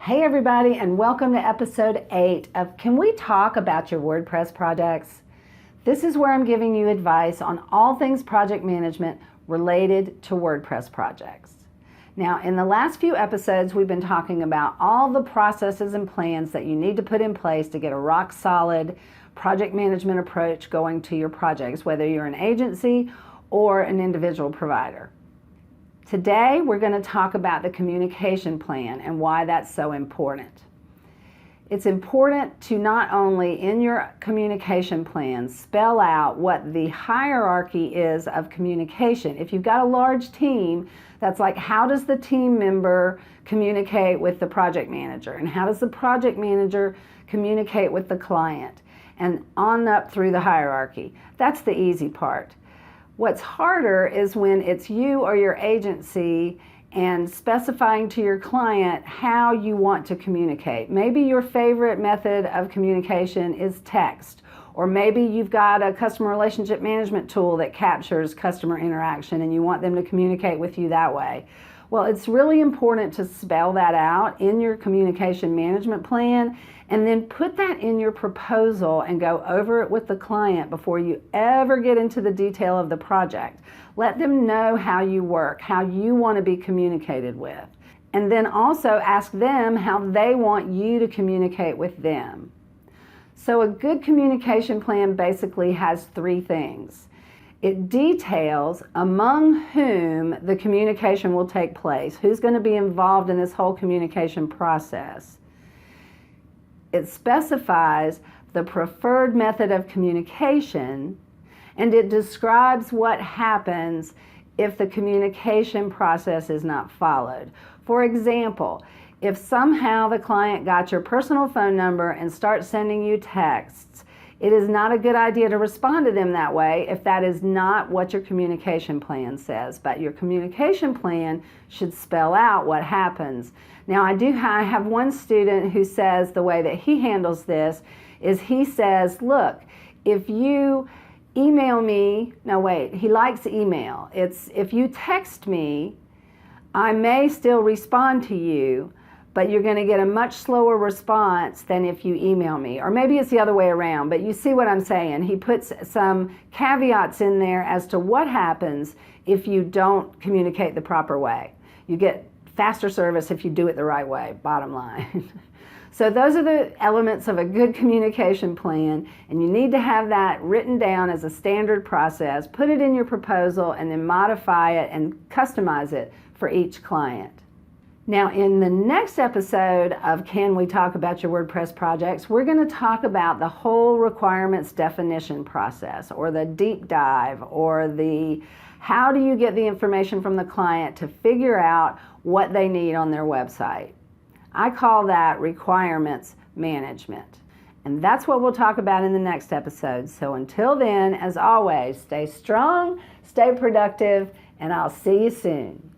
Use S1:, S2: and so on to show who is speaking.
S1: Hey everybody, and welcome to episode 8 of Can We Talk About Your WordPress Projects? This is where I'm giving you advice on all things project management related to WordPress projects. Now, in the last few episodes, we've been talking about all the processes and plans that you need to put in place to get a rock-solid project management approach going to your projects, whether you're an agency or an individual provider. Today, we're going to talk about the communication plan and why that's so important. It's important to not only, in your communication plan, spell out what the hierarchy is of communication. If you've got a large team, that's like, how does the team member communicate with the project manager? And how does the project manager communicate with the client? And on up through the hierarchy. That's the easy part. What's harder is when it's you or your agency and specifying to your client how you want to communicate. Maybe your favorite method of communication is text, or maybe you've got a customer relationship management tool that captures customer interaction and you want them to communicate with you that way. Well, it's really important to spell that out in your communication management plan and then put that in your proposal and go over it with the client before you ever get into the detail of the project. Let them know how you work, how you want to be communicated with. And then also ask them how they want you to communicate with them. So a good communication plan basically has 3 things. It details among whom the communication will take place, who's going to be involved in this whole communication process. It specifies the preferred method of communication, and it describes what happens if the communication process is not followed. For example, if somehow the client got your personal phone number and starts sending you texts, it is not a good idea to respond to them that way if that is not what your communication plan says. But your communication plan should spell out what happens. Now, I have one student who says the way that he handles this is he says, look, if you email me, he likes email. It's if you text me, I may still respond to you, but you're going to get a much slower response than if you email me. Or maybe it's the other way around, but you see what I'm saying. He puts some caveats in there as to what happens if you don't communicate the proper way. You get faster service if you do it the right way, bottom line. So those are the elements of a good communication plan, and you need to have that written down as a standard process, put it in your proposal, and then modify it and customize it for each client. Now, in the next episode of Can We Talk About Your WordPress Projects, we're going to talk about the whole requirements definition process, or the deep dive, or the how do you get the information from the client to figure out what they need on their website. I call that requirements management. And that's what we'll talk about in the next episode. So until then, as always, stay strong, stay productive, and I'll see you soon.